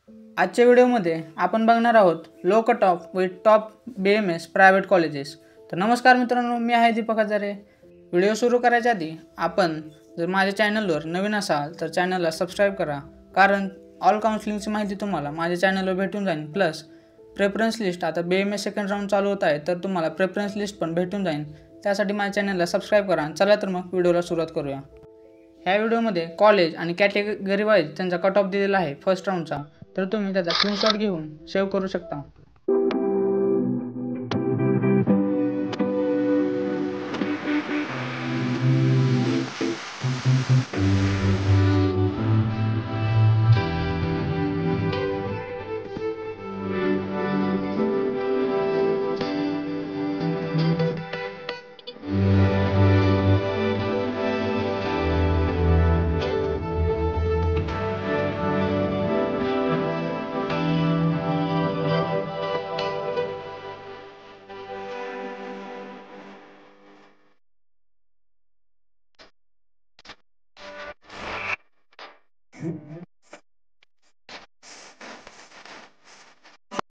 आजच्या व्हिडिओमध्ये आपण बघणार आहोत low cut off with top BMS private colleges. तर नमस्कार मित्रांनो, मी आहे दीपक हजारे। व्हिडिओ सुरू करायच्या आधी आपण जर माझ्या चॅनलवर नवीन असाल तर चॅनलला सबस्क्राइब करा, कारण ऑल काउन्सिलिंगची माहिती तुम्हाला माझ्या चॅनलवर भेटून जाईल। प्लस प्रेफरन्स लिस्ट, आता BMS सेकंड राऊंड चालू होत आहे तर तुम्हाला प्रेफरन्स लिस्ट पण भेटून जाईल। त्यासाठी माझ्या चॅनलला सबस्क्राइब करा। चला तर मग व्हिडिओला सुरुवात करूया। ह्या व्हिडिओमध्ये कॉलेज आणि कॅटेगरी वाईज त्यांचा कट ऑफ दिलेला आहे फर्स्ट राऊंडचा, तर तुम्ही त्याचा स्क्रीनशॉट घेऊन सेव्ह करू शकता।